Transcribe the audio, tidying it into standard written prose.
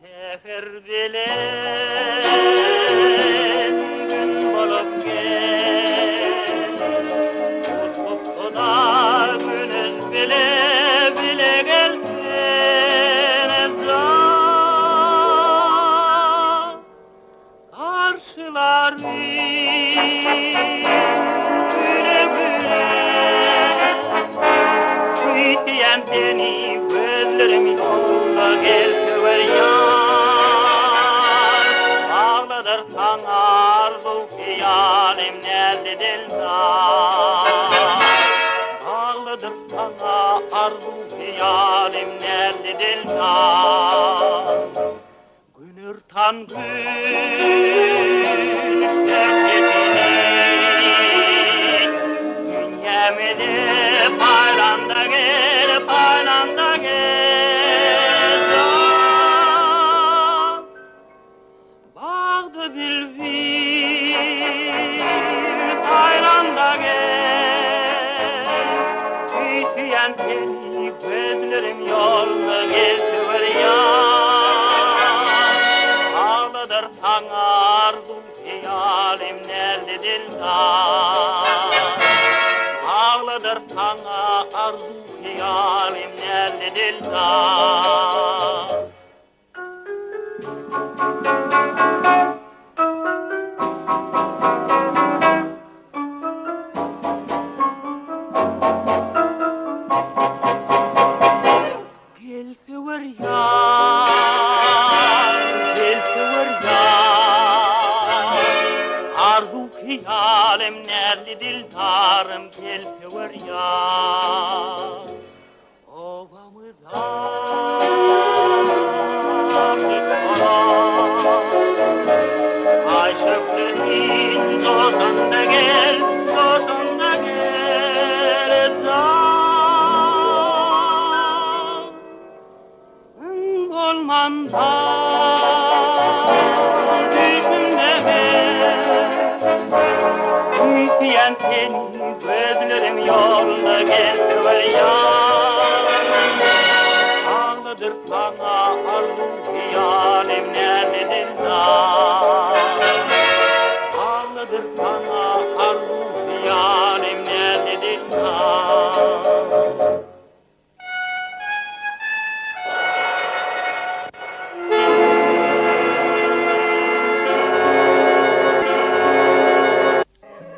Seher bilen gün bolup gel, uçup da güneş bile bile gelsin can. Karşılar güle güle, tüyleyen seni gözlerim yolda gel sever yar. Ağladır sana arzu hayalim nerede dildan. Ağladır sana arzu hayalim nerede dildan. Günürtan gün şevketini, dünyamı de paylanda gel, paylanda gel can. Bağdı bülbül paylanda gel, tütüyen seni gözlerim yolda gel sever yar. Ağladır sana arzu hayalim nerede dildan. Ağladır sana arzu hayalim nerede dildan. Gel sever yar, gel sever yar. Arzu hayalim nerede dildarım gel sever yar. Ovamıza bir aşıkların doşanda gel, doşanda gel can. Olmanda düşümde tüyleyen seni gözlerim yolda gel sever yar. Ağladır sana arzu hıyar.